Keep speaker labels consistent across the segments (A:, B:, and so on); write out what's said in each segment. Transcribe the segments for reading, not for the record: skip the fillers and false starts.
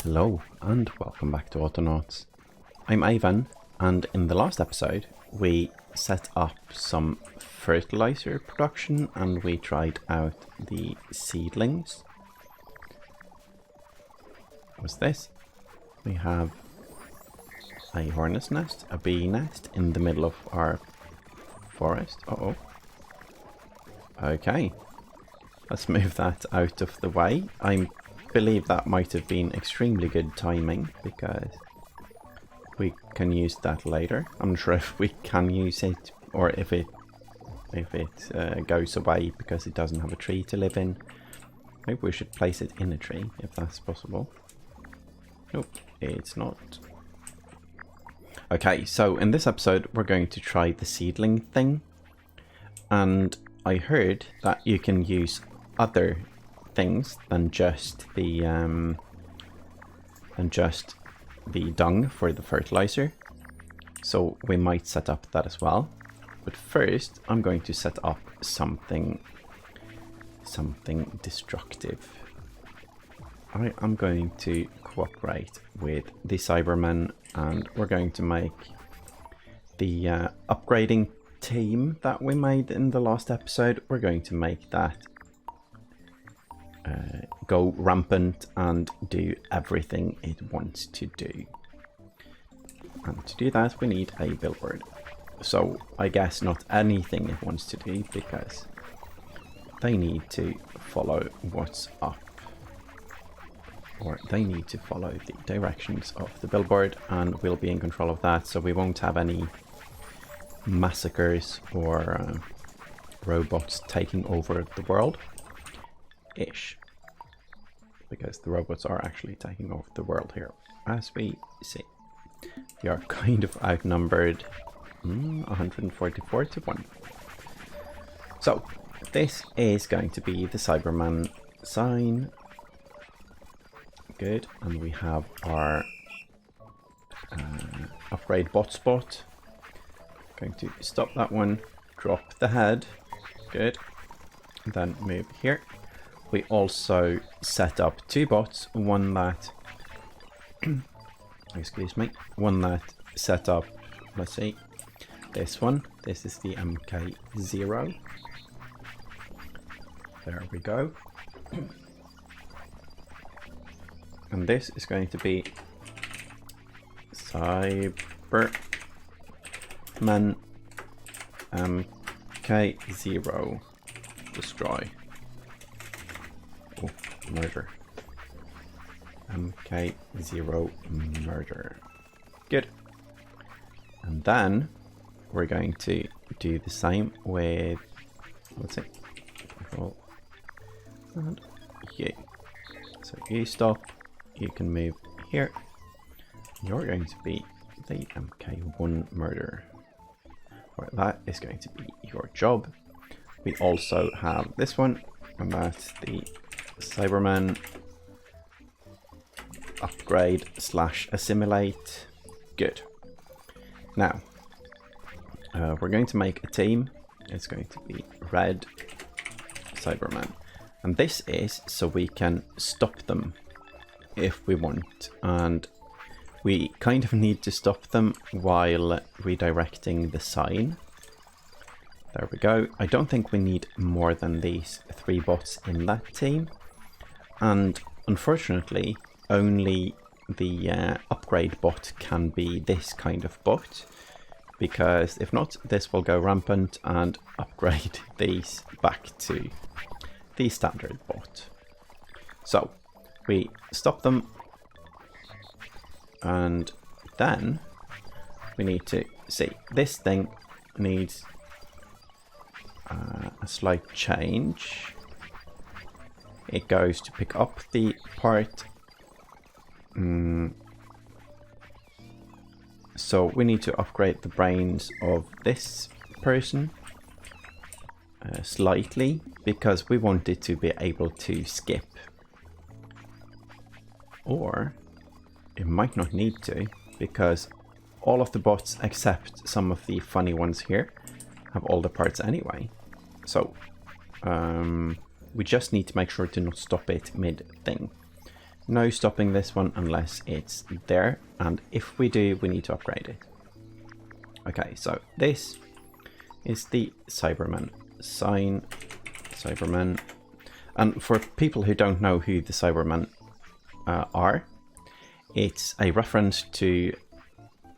A: Hello and welcome back to Autonauts. I'm Ivan, and in the last episode we set up some fertilizer production and we tried out the seedlings. What's this? We have a hornet's nest, a bee nest in the middle of our forest. Uh-oh. Okay, let's move that out of the way. I believe that might have been extremely good timing because we can use that later. I'm not sure if we can use it or if it goes away because it doesn't have a tree to live in. Maybe we should place it in a tree if that's possible. Nope, it's not. Okay, so in this episode we're going to try the seedling thing, and I heard that you can use other things than just the dung for the fertilizer, so we might set up that as well. But first I'm going to set up something destructive. I'm going to cooperate with the Cybermen, and we're going to make the upgrading team that we made in the last episode. We're going to make that go rampant and do everything it wants to do. And to do that we need a billboard. So I guess not anything it wants to do, because they need to follow what's up. Or they need to follow the directions of the billboard, and we'll be in control of that, so we won't have any massacres or robots taking over the world. Ish. Because the robots are actually taking over the world here, as we see. We are kind of outnumbered, 144 to 1. So, this is going to be the Cyberman sign. Good, and we have our upgrade bot spot. Going to stop that one, drop the head. Good, and then move here. We also set up two bots, one that excuse me, one that set up, let's see, this one. This is the MK0. There we go. And this is going to be Cyberman MK0 destroy. Oh, murder. MK0 murder. Good. And then we're going to do the same with, let's see, control and you. So you stop, you can move here. You're going to be the MK1 murder. Or that is going to be your job. We also have this one, and that's the Cyberman upgrade / assimilate. Good. Now we're going to make a team. It's going to be red Cyberman, and this is so we can stop them if we want, and we kind of need to stop them while redirecting the sign. There we go. I don't think we need more than these 3 bots in that team, and unfortunately only the upgrade bot can be this kind of bot, because if not, this will go rampant and upgrade these back to the standard bot. So we stop them, and then we need to see, this thing needs a slight change. It goes to pick up the part. So we need to upgrade the brains of this person slightly, because we want it to be able to skip. Or it might not need to, because all of the bots except some of the funny ones here have all the parts anyway. So we just need to make sure to not stop it mid thing. No stopping this one unless it's there, and if we do, we need to upgrade it. Okay, so this is the Cybermen. Sign Cybermen. And for people who don't know who the Cybermen are, it's a reference to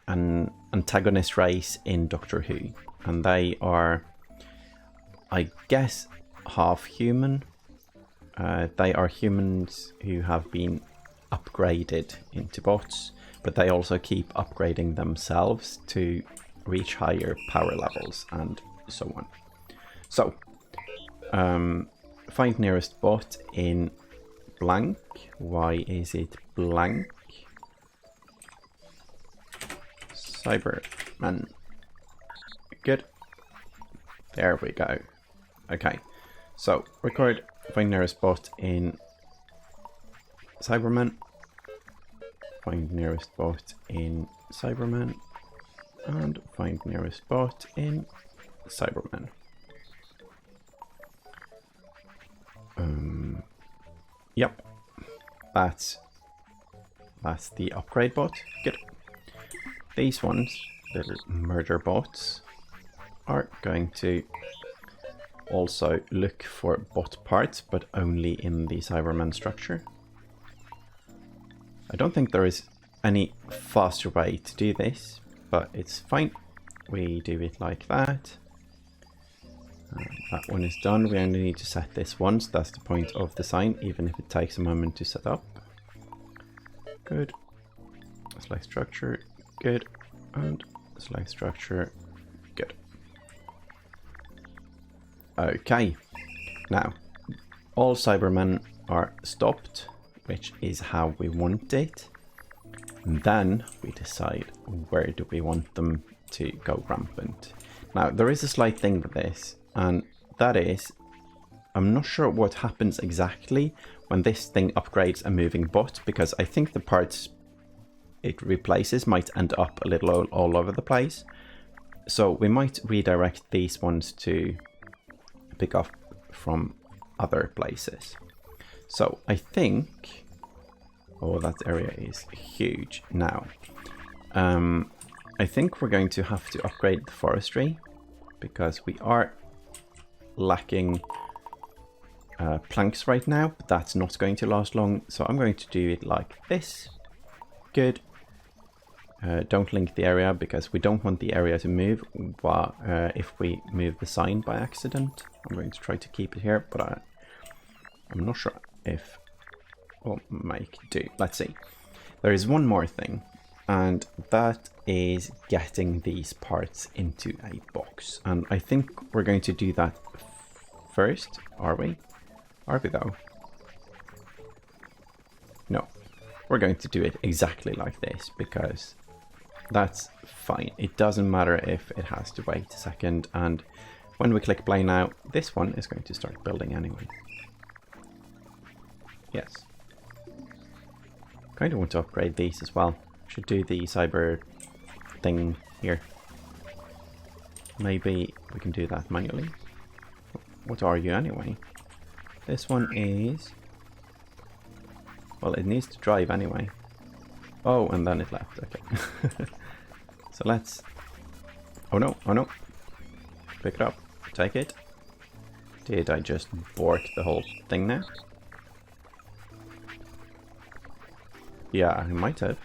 A: an antagonist race in Doctor Who. And they are, I guess, half human. They are humans who have been upgraded into bots, but they also keep upgrading themselves to reach higher power levels and so on. So, find nearest bot in blank. Why is it blank? Cyberman. Good. There we go. Okay. So, record find nearest bot in Cyberman. Find nearest bot in Cyberman. And find nearest bot in Cyberman. Yep. That's the upgrade bot. Good. These ones, little murder bots, are going to also look for bot parts, but only in the Cyberman structure. I don't think there is any faster way to do this, but it's fine. We do it like that. That one is done. We only need to set this once. That's the point of the sign, even if it takes a moment to set up. Good. Select structure. Good. And select structure. Good. Okay. Now, all Cybermen are stopped, which is how we want it. And then we decide where do we want them to go rampant. Now, there is a slight thing with this, and that is, I'm not sure what happens exactly when this thing upgrades a moving bot, because I think the parts it replaces might end up a little all over the place. So we might redirect these ones to pick up from other places. So I think, oh, that area is huge now. I think we're going to have to upgrade the forestry, because we are lacking planks right now, but that's not going to last long. So I'm going to do it like this. Good. Don't link the area, because we don't want the area to move if we move the sign by accident. I'm going to try to keep it here, but I'm not sure if we'll make do. Let's see. There is one more thing, and that is getting these parts into a box. And I think we're going to do that first. Are we? Are we though? No. We're going to do it exactly like this, because that's fine. It doesn't matter if it has to wait a second, and when we click play now, this one is going to start building anyway. Yes. Kind of want to upgrade these as well. Should do the cyber thing here. Maybe we can do that manually. What are you anyway? This one is... well, it needs to drive anyway. Oh, and then it left. Okay. So let's... oh no, oh no. Pick it up. Take it. Did I just bork the whole thing now? Yeah, I might have.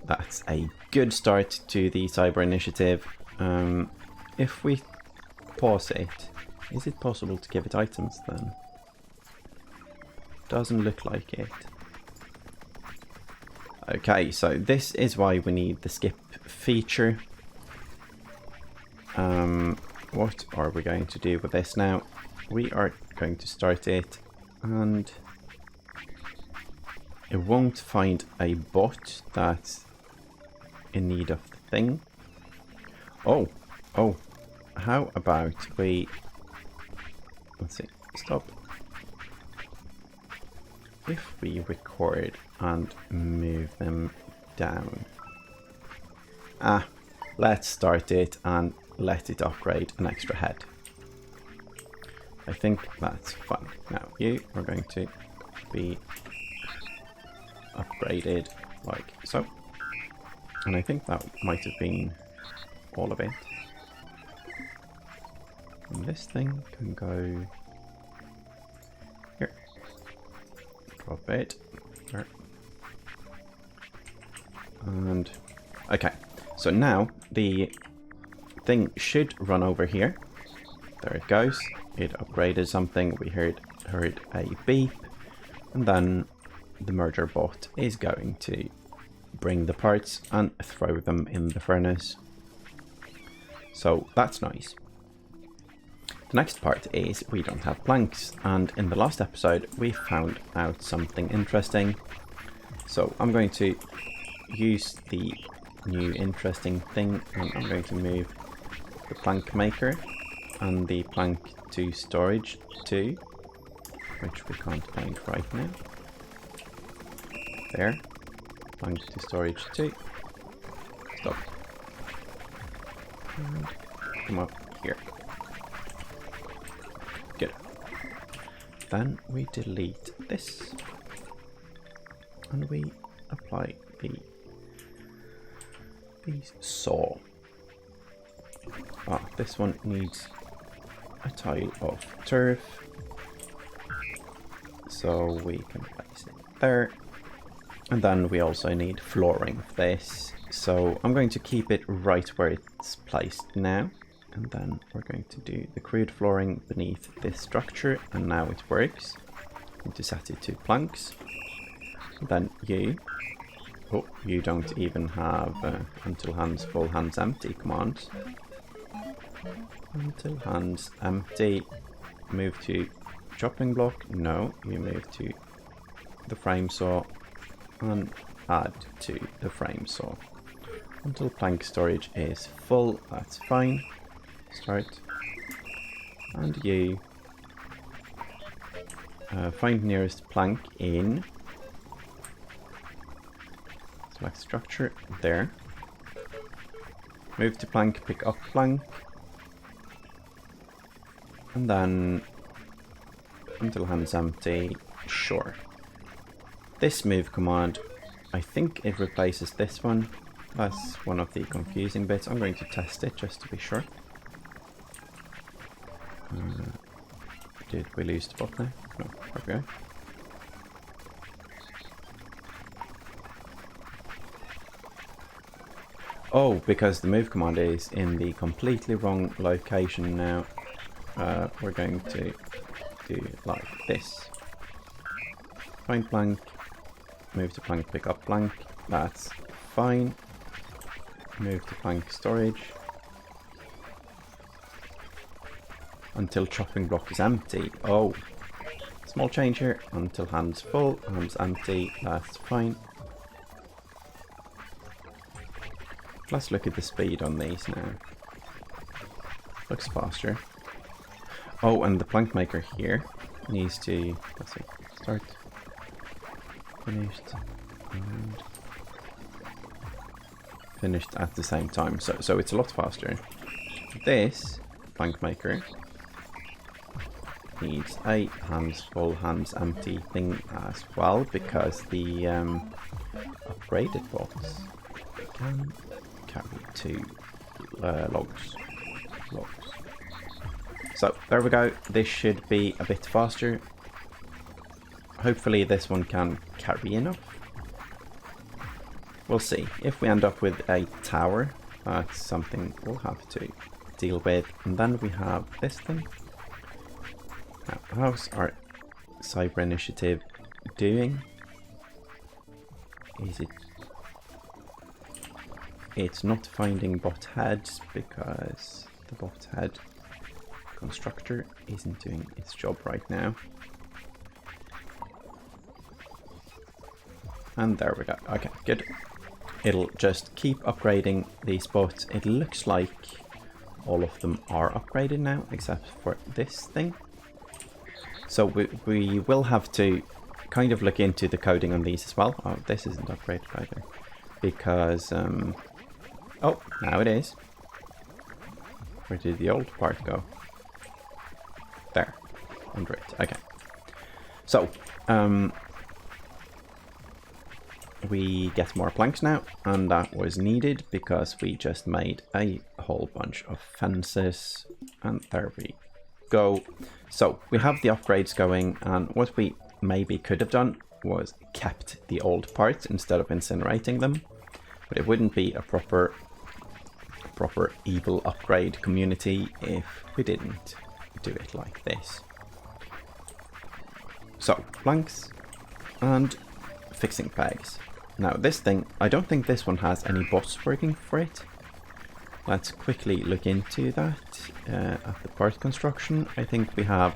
A: That's a good start to the cyber initiative. If we pause it, is it possible to give it items then? Doesn't look like it. Okay, so this is why we need the skip feature. What are we going to do with this now? We are going to start it, and it won't find a bot that's in need of the thing. Oh, how about we... let's see, stop. If we record and move them down. Let's start it and let it upgrade an extra head. I think that's fine. Now you are going to be upgraded like so. And I think that might have been all of it. And this thing can go here. Drop it. There. And okay. So now the thing should run over here. There it goes. It upgraded something. We heard a beep. And then the merger bot is going to bring the parts and throw them in the furnace. So that's nice. The next part is we don't have planks, and in the last episode we found out something interesting. So I'm going to use the new interesting thing, and I'm going to move the plank maker and the plank to storage 2, which we can't find right now. There. Plank to storage 2. Stop. And come up here. Good. Then we delete this. And we apply the saw. This one needs a tile of turf. So we can place it there. And then we also need flooring for this. So I'm going to keep it right where it's placed now. And then we're going to do the crude flooring beneath this structure. And now it works. I'm going to set it to planks. And then you don't even have until hands full, hands empty command. Until hands empty. Move to chopping block. No, you move to the frame saw. And add to the frame saw until plank storage is full. That's fine. Start. And you find nearest plank in select structure there. Move to plank, pick up plank, and then until hands empty. Sure. This move command, I think it replaces this one. That's one of the confusing bits. I'm going to test it just to be sure. Did we lose the bot now? No, there we go. Oh, because the move command is in the completely wrong location now. We're going to do like this. Find plank. Move to plank, pick up plank. That's fine. Move to plank storage. Until chopping block is empty. Oh. Small change here. Until hands full, hands empty. That's fine. Let's look at the speed on these now. Looks faster. Oh, and the plank maker here needs to, let's see, start. Finished and finished at the same time, so it's a lot faster. This plank maker needs a hands full, hands empty thing as well, because the upgraded bots can carry 2 logs. So there we go. This should be a bit faster. Hopefully this one can carry enough. We'll see. If we end up with a tower, that's something we'll have to deal with. And then we have this thing. Now, how's our cyber initiative doing? Is it... It's not finding bot heads because the bot head constructor isn't doing its job right now. And there we go. Okay, good. It'll just keep upgrading these bots. It looks like all of them are upgraded now, except for this thing. So we will have to kind of look into the coding on these as well. Oh, this isn't upgraded either. Because, oh, now it is. Where did the old part go? There. under it. Okay. So, we get more planks now, and that was needed because we just made a whole bunch of fences, and there we go. So we have the upgrades going, and what we maybe could have done was kept the old parts instead of incinerating them, but it wouldn't be a proper evil upgrade community if we didn't do it like this. So planks and fixing pegs. Now this thing, I don't think this one has any bots working for it. Let's quickly look into that at the part construction. I think we have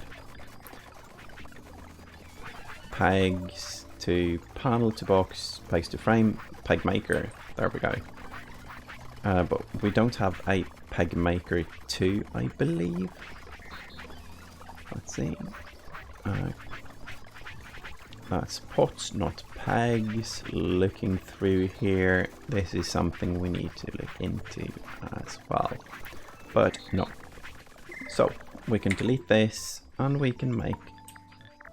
A: pegs to panel to box, pegs to frame, peg maker. There we go. But we don't have a peg maker 2, I believe. Let's see. That's pots, not pegs. Looking through here, this is something we need to look into as well. But no. So, we can delete this, and we can make...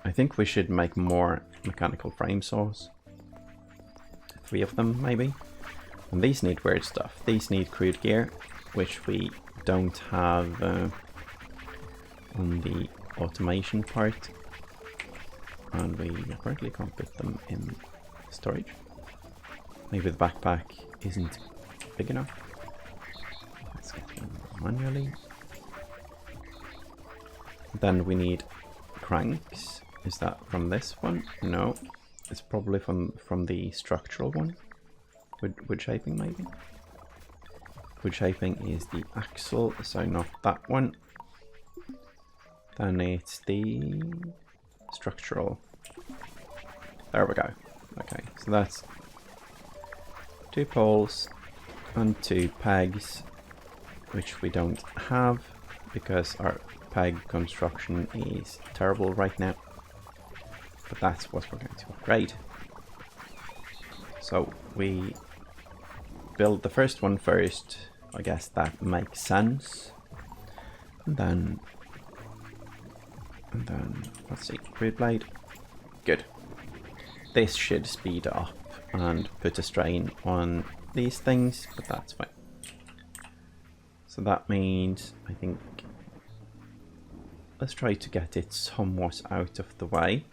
A: I think we should make more mechanical frame saws. 3 of them, maybe. And these need weird stuff. These need crude gear, which we don't have on the automation part. And we apparently can't put them in storage. Maybe the backpack isn't big enough. Let's get them manually. Then we need cranks. Is that from this one? No. It's probably from the structural one. Wood shaping maybe? Wood shaping is the axle, so not that one. Then it's the structural. There we go. Okay, so that's 2 poles and 2 pegs, which we don't have because our peg construction is terrible right now. But that's what we're going to upgrade. So we build the first one first. I guess that makes sense. And then let's see, crude blade. Good. This should speed up and put a strain on these things, but that's fine. So that means, I think, let's try to get it somewhat out of the way.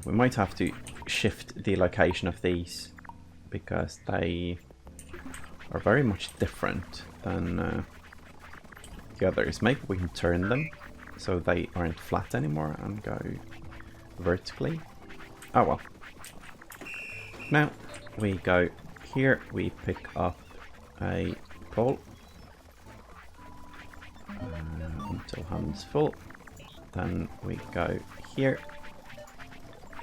A: We might have to shift the location of these because they are very much different than the others. Maybe we can turn them so they aren't flat anymore and go vertically. Oh well. Now we go here, we pick up a pole until hand's full. Then we go here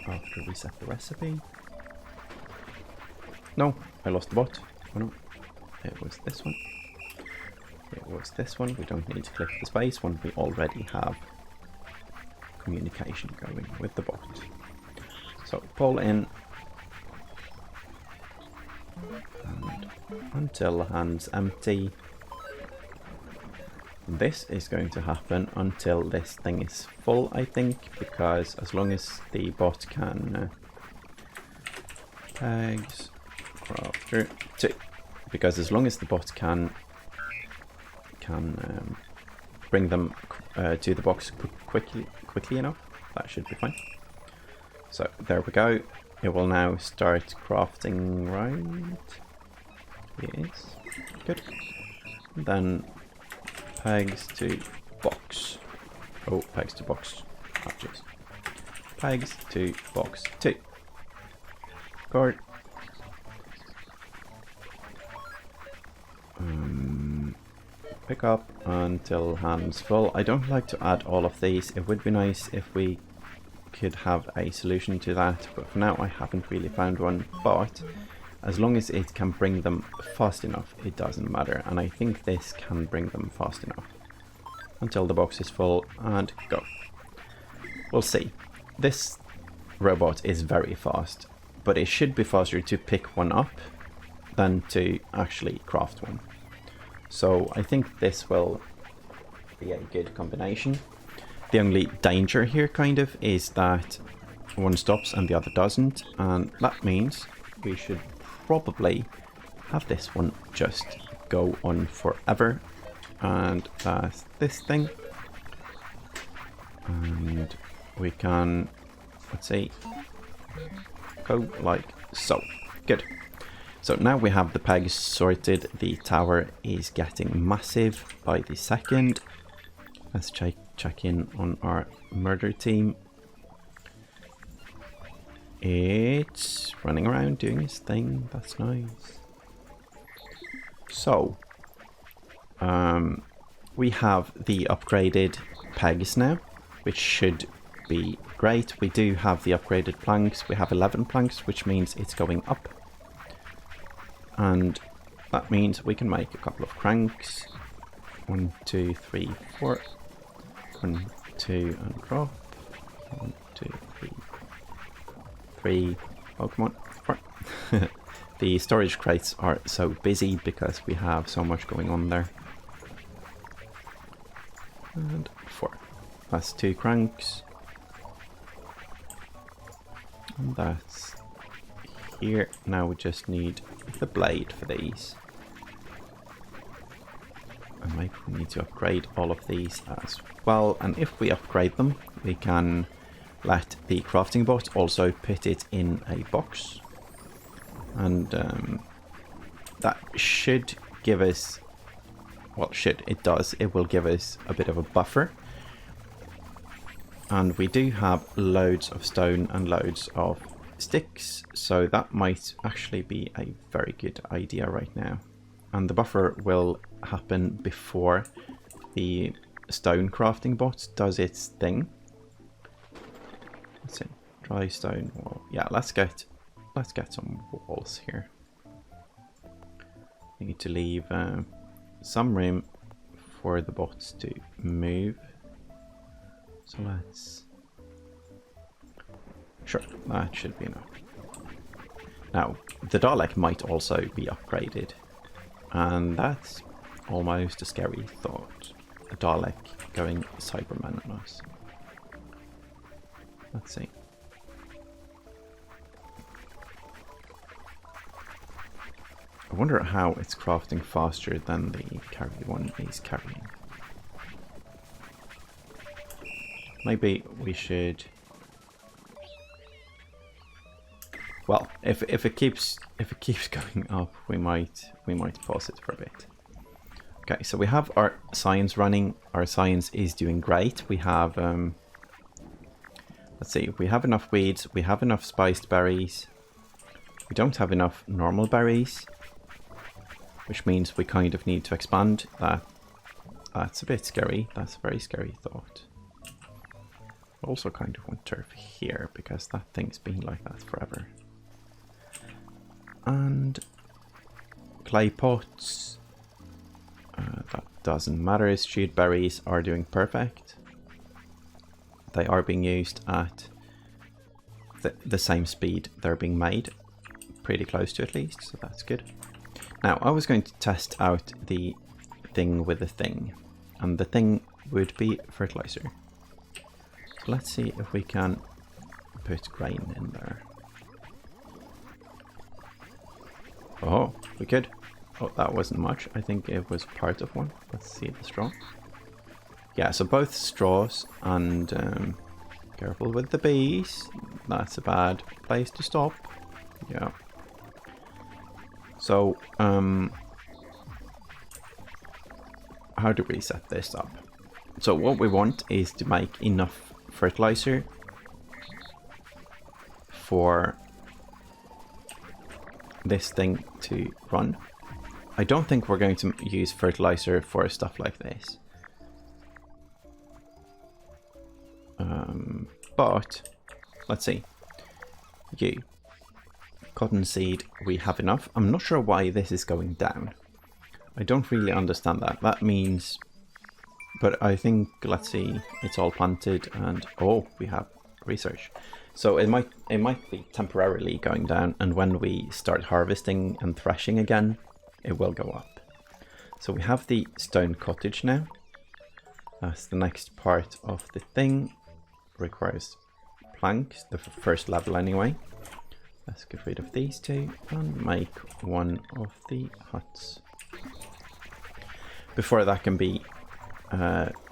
A: after we set the recipe. No, I lost the bot. Oh no, it was this one. It was this one. We don't need to click the space when we already have communication going with the bot. So pull in and until the hand's empty. This is going to happen until this thing is full, I think, because as long as the bot can pegs crafter 2, because as long as the bot can bring them to the box quickly enough, that should be fine. So there we go. It will now start crafting, right? Yes. Good. Then pegs to box. Oh, pegs to box. Oh, jeez. Pegs to box 2. Guard. Pick up until hand's full. I don't like to add all of these. It would be nice if we could have a solution to that, but for now I haven't really found one. But as long as it can bring them fast enough, it doesn't matter, and I think this can bring them fast enough until the box is full, and go. We'll see. This robot is very fast, but it should be faster to pick one up than to actually craft one. So I think this will be a good combination. The only danger here kind of is that one stops and the other doesn't, and that means we should probably have this one just go on forever, and that's this thing, and we can, let's see, go like so. Good. So now we have the pegs sorted. The tower is getting massive by the second. Let's check in on our murder team. It's running around doing its thing. That's nice. So we have the upgraded pegs now, which should be great. We do have the upgraded planks. We have 11 planks, which means it's going up. And that means we can make a couple of cranks. 1, 2, 3, 4. 1, 2, and drop. 1, 2, 3. 3. Oh, come on. 4. The storage crates are so busy because we have so much going on there. And 4. That's 2 cranks. And that's here. Now we just need the blade for these. And maybe we need to upgrade all of these as well. And if we upgrade them, we can let the crafting bot also put it in a box. And that should give us, well, it does. It will give us a bit of a buffer. And we do have loads of stone and loads of sticks, so that might actually be a very good idea right now. And the buffer will happen before the stone crafting bot does its thing. Let's see, dry stone wall. Yeah, let's get some walls here. We need to leave some room for the bots to move. So let's... Sure, that should be enough. Now, the Dalek might also be upgraded. And that's almost a scary thought. A Dalek going Cyberman on us. Let's see. I wonder how it's crafting faster than the carry one is carrying. Maybe we should... Well, if it keeps going up, we might pause it for a bit. Okay, so we have our science running. Our science is doing great. We have let's see, we have enough weeds, we have enough spiced berries. We don't have enough normal berries, which means we kind of need to expand that. That's a bit scary. That's a very scary thought. Also kind of want turf here because that thing's been like that forever. And clay pots, that doesn't matter. Stewed berries are doing perfect. They are being used at the same speed they're being made, pretty close to at least, so that's good. Now I was going to test out the thing with the thing, and the thing would be fertilizer. So let's see if we can put grain in there. Oh, we could. Oh, that wasn't much. I think it was part of one. Let's see the straw. Yeah, so both straws and careful with the bees. That's a bad place to stop. Yeah. So, how do we set this up? So what we want is to make enough fertilizer for this thing to run. I don't think we're going to use fertilizer for stuff like this. But let's see. Cotton seed, we have enough. I'm not sure why this is going down. I don't really understand that. That means, but I think, let's see, it's all planted and oh, we have research. So it might be temporarily going down, and when we start harvesting and threshing again, it will go up. So we have the stone cottage now. as the next part of the thing requires planks, the first level anyway. Let's get rid of these two and make one of the huts. Before that can be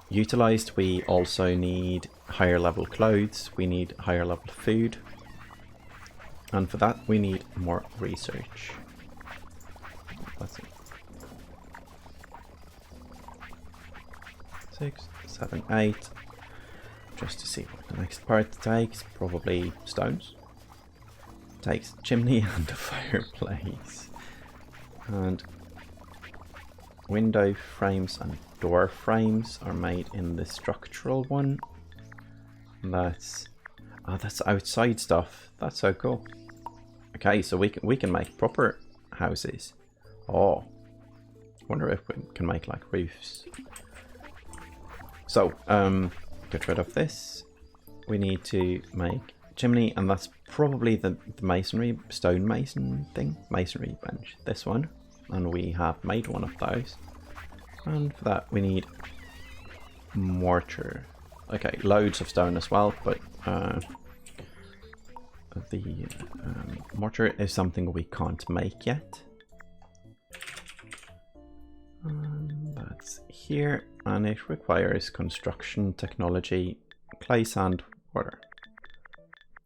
A: utilized, we also need higher level clothes, we need higher level food, and for that we need more research. Let's see. 6, 7, 8. Just to see what the next part takes. Probably stones. Takes chimney and a fireplace. And window frames and door frames are made in the structural one. And that's outside stuff. That's so cool. Okay, so we can make proper houses. Oh, wonder if we can make like roofs. So, get rid of this. We need to make chimney, and that's probably the masonry, stonemason thing, masonry bench. This one, and we have made one of those. And for that we need mortar. Okay, loads of stone as well, but the mortar is something we can't make yet. That's here, and it requires construction technology, clay, sand, water.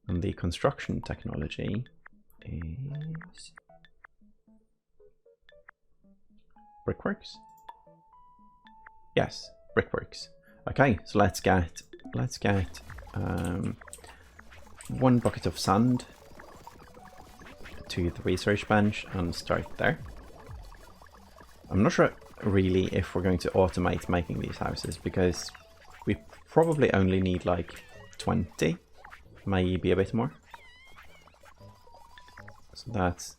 A: And the construction technology is brickworks. Yes, brickworks. Okay, so let's get 1 bucket of sand to the research bench and start there. I'm not sure really if we're going to automate making these houses, because we probably only need like 20, maybe a bit more. So that's...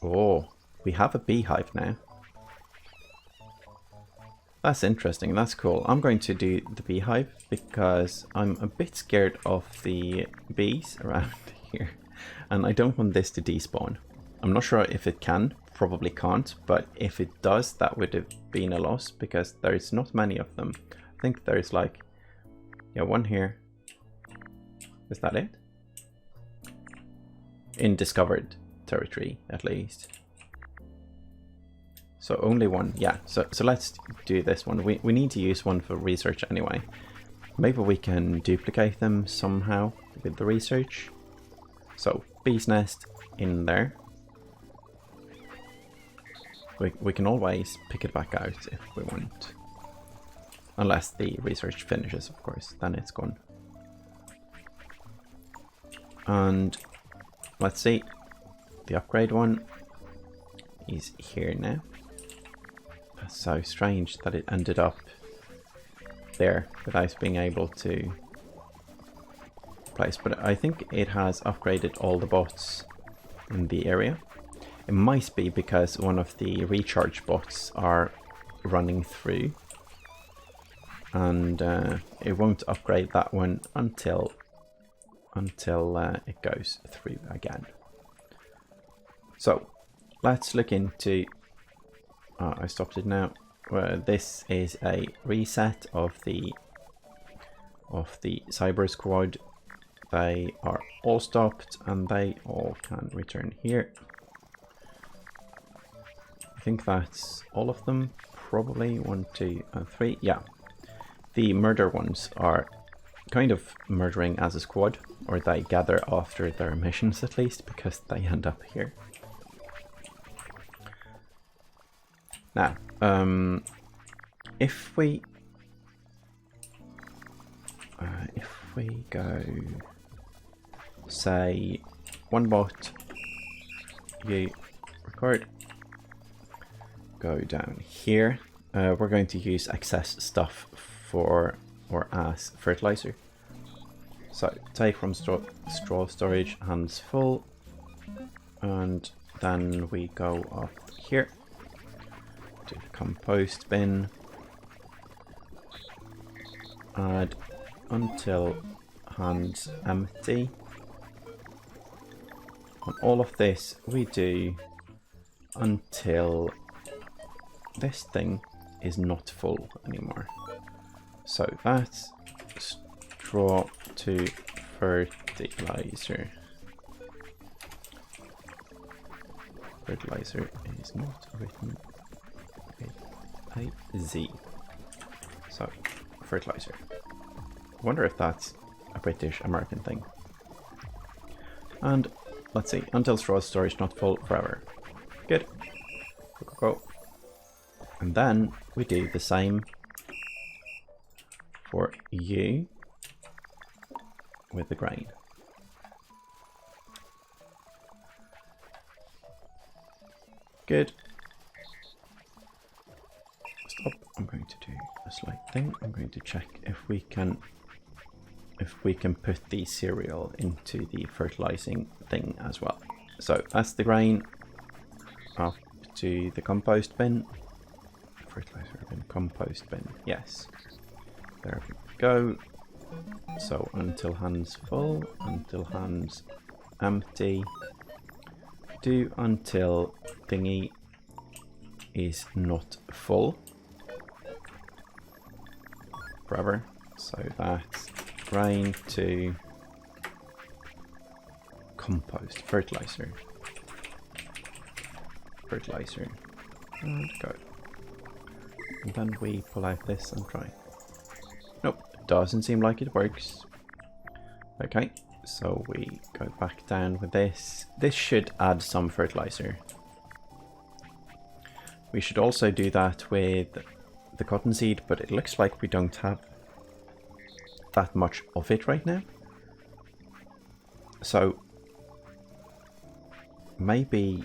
A: oh, we have a beehive now. That's interesting, that's cool. I'm going to do the beehive because I'm a bit scared of the bees around here, and I don't want this to despawn. I'm not sure if it can, probably can't, but if it does, that would have been a loss because there's not many of them. I think there's like, yeah, one here. Is that it? In discovered territory, at least. So only one, yeah. So let's do this one. We need to use one for research anyway. Maybe we can duplicate them somehow with the research. So bee's nest in there. We can always pick it back out if we want. Unless the research finishes, of course, then it's gone. And let's see, the upgrade one is here now. That's so strange that it ended up there without being able to place, but I think it has upgraded all the bots in the area. It might be because one of the recharge bots are running through, and it won't upgrade that one until it goes through again. So let's look into... I stopped it now. This is a reset of the cyber squad. They are all stopped and they all can return here. I think that's all of them. Probably 1, 2, and 3. Yeah. The murder ones are kind of murdering as a squad, or they gather after their missions at least, because they end up here. Now, if we go, say, one bot, you record, go down here, we're going to use excess stuff for or as fertilizer. So take from straw storage, hands full, and then we go up here to the compost bin, add until hands empty. And all of this we do until this thing is not full anymore. So that's straw to fertilizer. Fertilizer is not written with a Z. So, fertilizer. I wonder if that's a British American thing. And let's see, until straw storage not full forever. Good. Go. And then we do the same for you with the grain. Good. Stop. I'm going to do a slight thing. I'm going to check if we can put the cereal into the fertilizing thing as well. So that's the grain up to the compost bin. Fertilizer bin, compost bin. Yes. There we go. So until hands full, until hands empty. Do until thingy is not full forever. So that's grain to compost, fertilizer, and go. And then we pull out this and try. Nope, doesn't seem like it works. Okay, so we go back down with this. This should add some fertilizer. We should also do that with the cottonseed, but it looks like we don't have that much of it right now. So maybe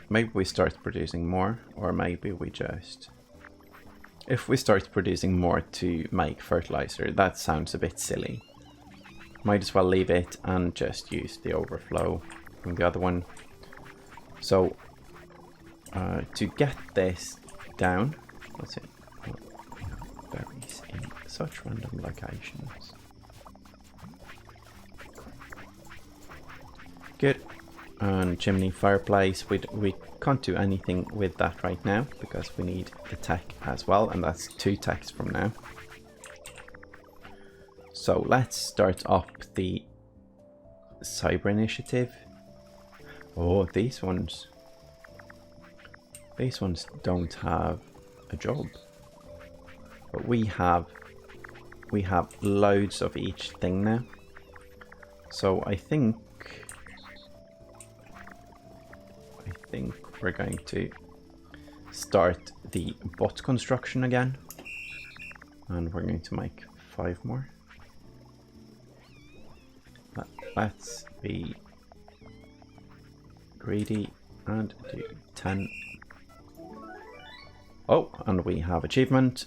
A: maybe we start producing more, or maybe we just, if we start producing more to make fertilizer, that sounds a bit silly. Might as well leave it and just use the overflow from the other one. So to get this down, let's see, berries in such random locations. Good. And chimney fireplace, we can't do anything with that right now because we need the tech as well, and that's 2 techs from now. So let's start up the cyber initiative. Oh, these ones don't have a job, but we have loads of each thing now. So I think we're going to start the bot construction again, and we're going to make 5 more. Let's be greedy and do 10. Oh, and we have achievement.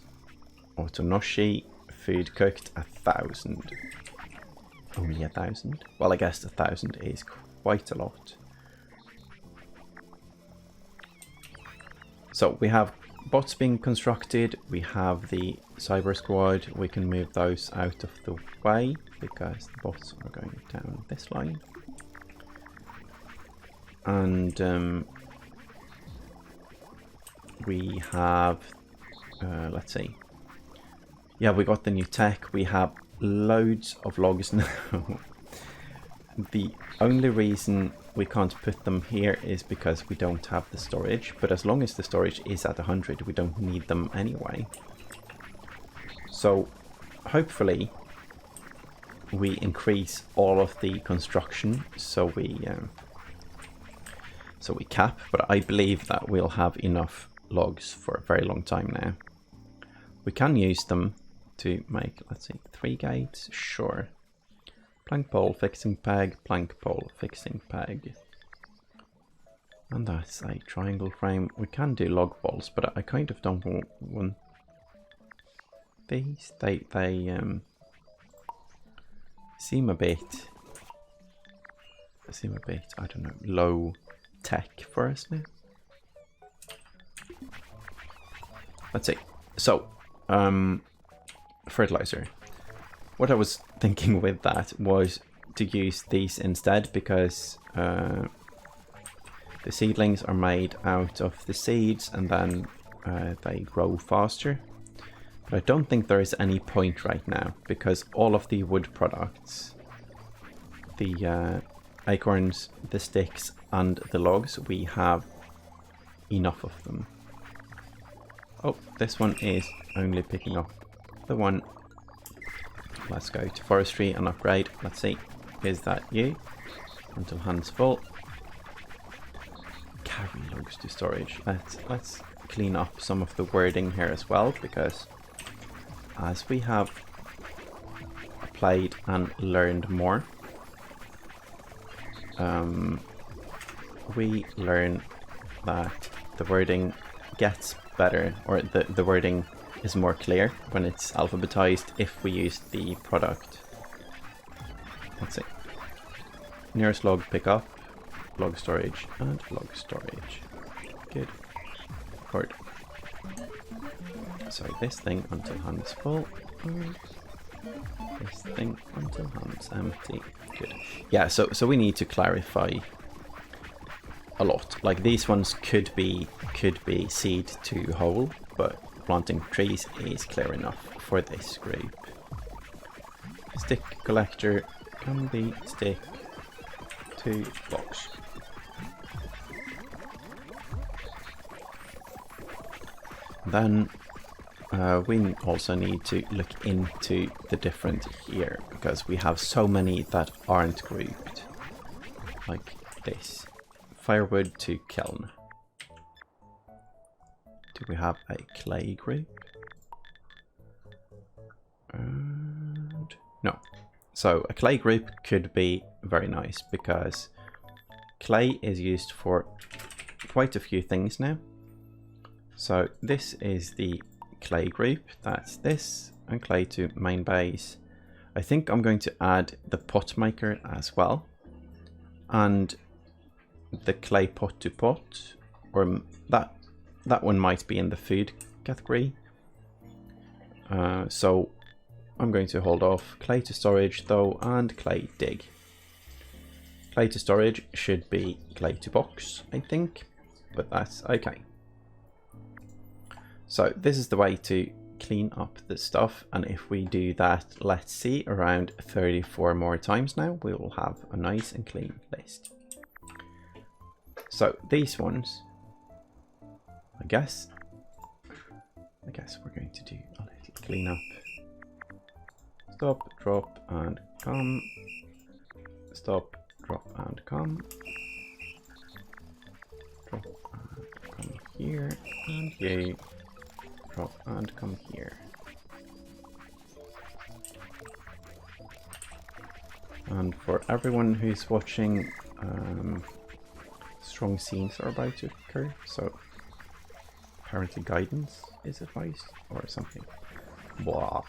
A: Otonoshi, food cooked 1,000. Only 1,000? Well, I guess 1,000 is quite a lot. So we have bots being constructed, we have the cyber squad, we can move those out of the way because the bots are going down this line. And we have, let's see, yeah, we got the new tech, we have loads of logs now. The only reason we can't put them here is because we don't have the storage, but as long as the storage is at 100, we don't need them anyway. So hopefully we increase all of the construction so we cap, but I believe that we'll have enough logs for a very long time now. We can use them to make, let's see, 3 gates, sure. Plank pole, fixing peg, plank pole, fixing peg. And that's a triangle frame. We can do log balls, but I kind of don't want these. They seem a bit, I don't know, low tech for us now. Let's see. So, fertilizer. What I was thinking with that was to use these instead, because the The seedlings are made out of the seeds and then they grow faster. But I don't think there is any point right now because all of the wood products, the acorns, the sticks and the logs, we have enough of them. Oh, this one is only picking up the one. Let's go to forestry and upgrade. Let's see, is that you? Until hands full. Carry logs to storage. Let's clean up some of the wording here as well, because as we have played and learned more, we learn that the wording gets better, or the wording is more clear when it's alphabetized if we use the product. Let's see. Nearest log pickup, log storage, and log storage. Good. Good. Sorry, this thing until hand's full. This thing until hand's empty. Good. Yeah, so we need to clarify a lot. Like these ones could be seed to hole, but planting trees is clear enough for this group. Stick collector can be stick to box. Then we also need to look into the different here, because we have so many that aren't grouped. Like this. Firewood to kiln. Do we have a clay group? And no. So a clay group could be very nice because clay is used for quite a few things now. So this is the clay group. That's this, and clay to main base. I think I'm going to add the pot maker as well, and the clay pot to pot, or that one might be in the food category. So I'm going to hold off clay to storage though, and clay dig. Clay to storage should be clay to box, I think, but that's okay. So this is the way to clean up the stuff, and if we do that, let's see, around 34 more times now, we will have a nice and clean list. So these ones, I guess we're going to do a little cleanup. Stop, drop, and come. Stop, drop, and come. Drop, and come here, and you. Drop, and come here. And for everyone who's watching, strong scenes are about to occur, so apparently guidance is advised or something. Blah.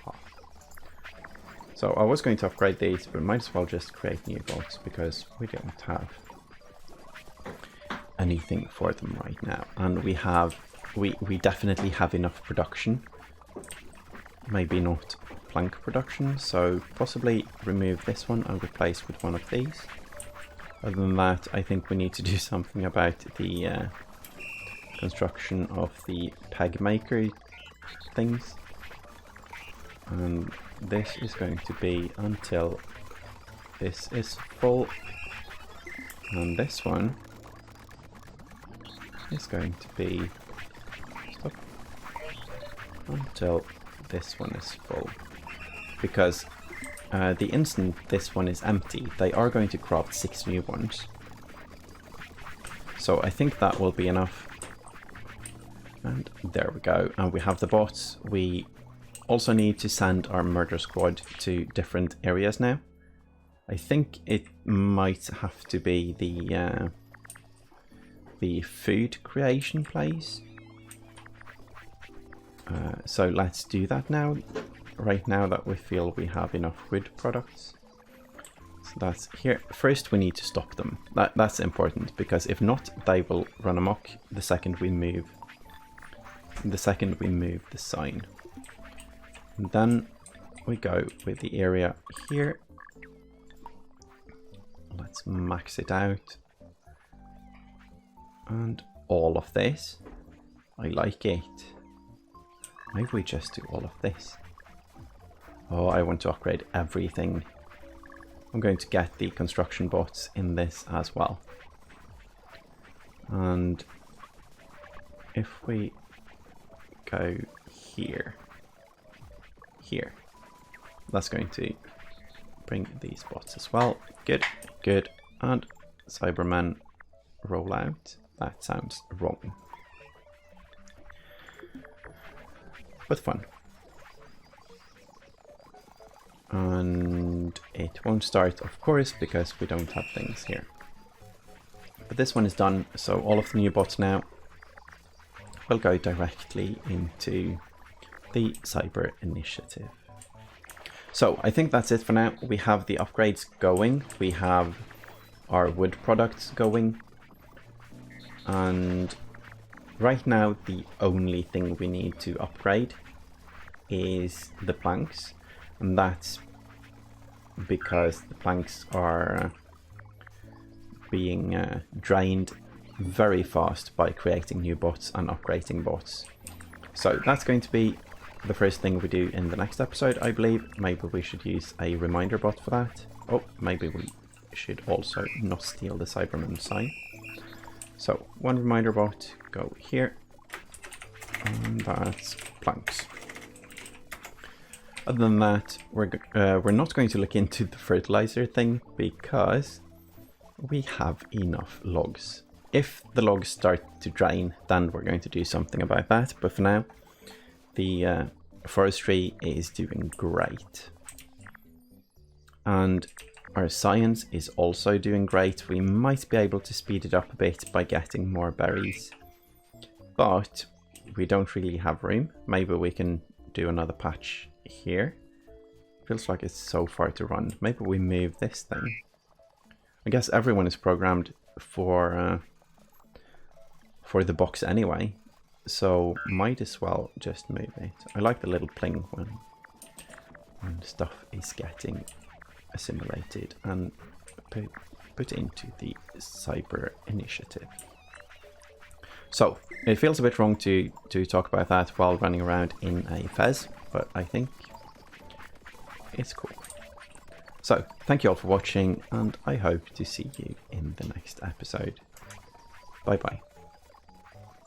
A: So I was going to upgrade these, but might as well just create new bots because we don't have anything for them right now, and we definitely have enough production. Maybe not plank production, so possibly remove this one and replace with one of these. Other than that, I think we need to do something about the construction of the peg maker things. And this is going to be until this is full. And this one is going to be until this one is full. Because the instant this one is empty, they are going to craft 6 new ones. So I think that will be enough. And there we go. And we have the bots. We also need to send our murder squad to different areas now. I think it might have to be the food creation place. So let's do that now. Right now that we feel we have enough wood products. So that's here. First we need to stop them. That's important, because if not, they will run amok the second we move. The sign. And then we go with the area here. Let's max it out. And all of this. I like it. Maybe we just do all of this. Oh, I want to upgrade everything. I'm going to get the construction bots in this as well. And if we go here, that's going to bring these bots as well. Good, good. And Cybermen roll out. That sounds wrong. But fun. And it won't start, of course, because we don't have things here. But this one is done, so all of the new bots now will go directly into the Cyber Initiative. So I think that's it for now. We have the upgrades going, we have our wood products going, and right now the only thing we need to upgrade is the planks, and that's because the planks are being drained very fast by creating new bots and upgrading bots. So that's going to be the first thing we do in the next episode, I believe. Maybe we should use a reminder bot for that. Oh, maybe we should also not steal the Cyberman sign. So one reminder bot, go here, and that's planks. Other than that, we're not going to look into the fertilizer thing because we have enough logs. If the logs start to drain, then we're going to do something about that. But for now, the forestry is doing great. And our science is also doing great. We might be able to speed it up a bit by getting more berries. But we don't really have room. Maybe we can do another patch here. Feels like it's so far to run. Maybe we move this thing. I guess everyone is programmed for the box anyway, so might as well just move it. I like the little pling when stuff is getting assimilated and put into the Cyber Initiative. So it feels a bit wrong to talk about that while running around in a Fez, but I think it's cool. So thank you all for watching, and I hope to see you in the next episode. Bye bye.